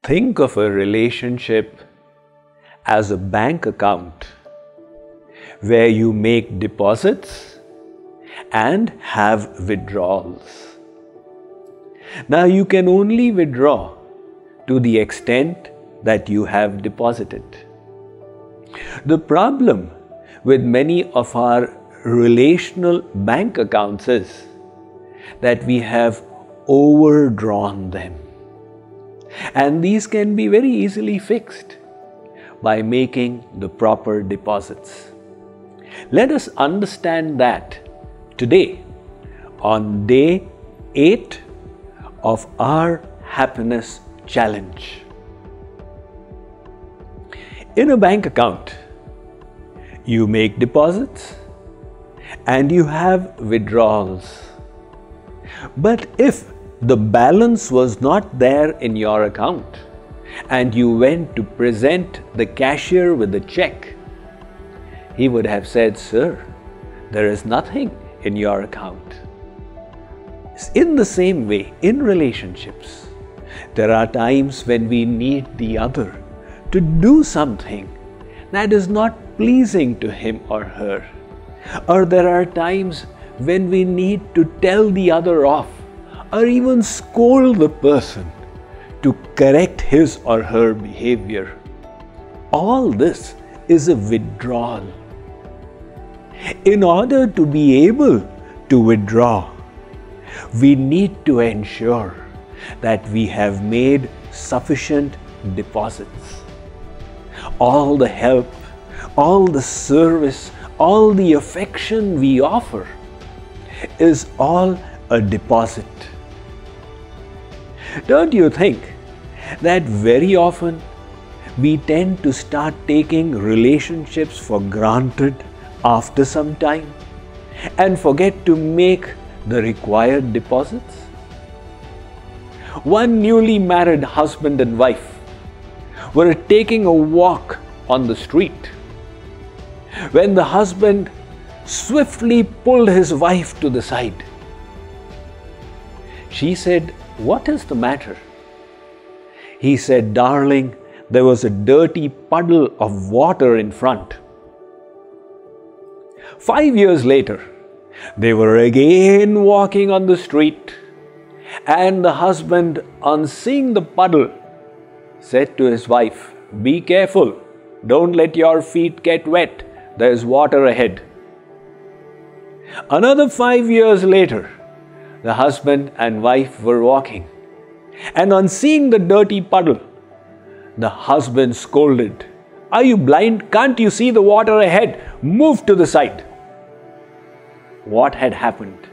Think of a relationship as a bank account where you make deposits and have withdrawals. Now you can only withdraw to the extent that you have deposited. The problem with many of our relational bank accounts is that we have overdrawn them. And these can be very easily fixed by making the proper deposits. Let us understand that today, on day 8 of our happiness challenge. In a bank account, you make deposits and you have withdrawals. But if the balance was not there in your account and you went to present the cashier with the check, he would have said, "Sir, there is nothing in your account." In the same way, in relationships, there are times when we need the other to do something that is not pleasing to him or her. Or there are times when we need to tell the other off or even scold the person to correct his or her behavior. All this is a withdrawal. In order to be able to withdraw, we need to ensure that we have made sufficient deposits. All the help, all the service, all the affection we offer is all a deposit. Don't you think that very often we tend to start taking relationships for granted after some time and forget to make the required deposits? One newly married husband and wife were taking a walk on the street when the husband swiftly pulled his wife to the side. She said, "What is the matter?" He said, "Darling, there was a dirty puddle of water in front." 5 years later, they were again walking on the street, and the husband, on seeing the puddle, said to his wife, "Be careful, don't let your feet get wet, there's water ahead." Another 5 years later, the husband and wife were walking, and on seeing the dirty puddle, the husband scolded, "Are you blind? Can't you see the water ahead? Move to the side." What had happened?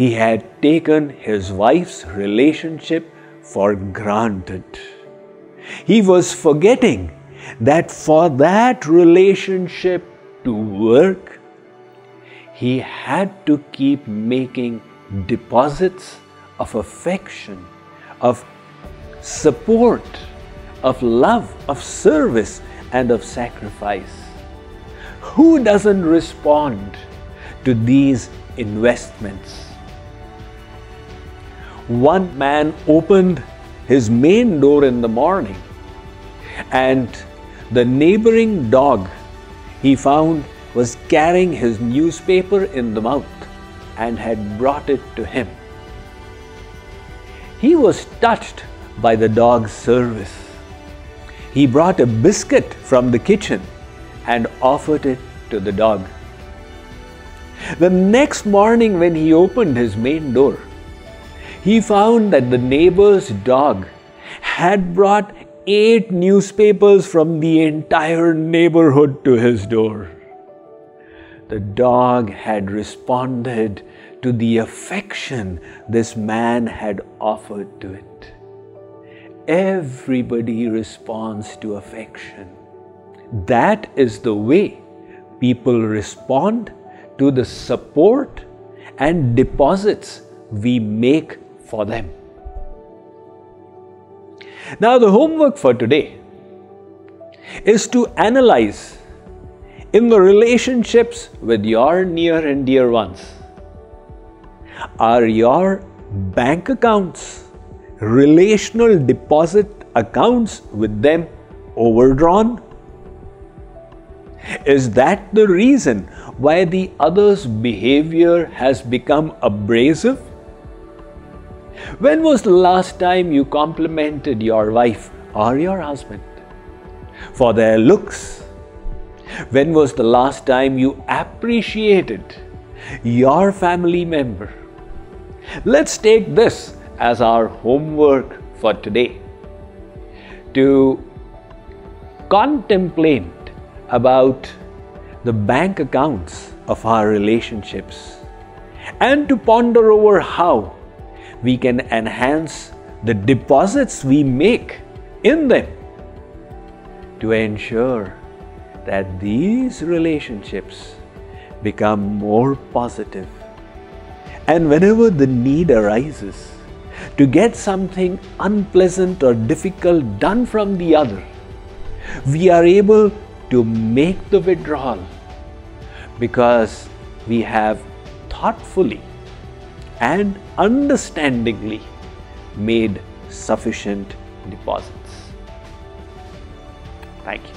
He had taken his wife's relationship for granted. He was forgetting that for that relationship to work, he had to keep making deposits of affection, of support, of love, of service, and of sacrifice. Who doesn't respond to these investments? One man opened his main door in the morning, and the neighboring dog he found was carrying his newspaper in the mouth and had brought it to him. He was touched by the dog's service. He brought a biscuit from the kitchen and offered it to the dog. The next morning, when he opened his main door, he found that the neighbor's dog had brought 8 newspapers from the entire neighborhood to his door. The dog had responded to the affection this man had offered to it. Everybody responds to affection. That is the way people respond to the support and deposits we make for them. Now, the homework for today is to analyze in the relationships with your near and dear ones. Are your bank accounts relational deposit accounts with them overdrawn? Is that the reason why the other's behavior has become abrasive? When was the last time you complimented your wife or your husband for their looks? When was the last time you appreciated your family member? Let's take this as our homework for today, to contemplate about the bank accounts of our relationships and to ponder over how we can enhance the deposits we make in them to ensure that these relationships become more positive. And whenever the need arises to get something unpleasant or difficult done from the other, we are able to make the withdrawal because we have thoughtfully and understandingly made sufficient deposits. Thank you.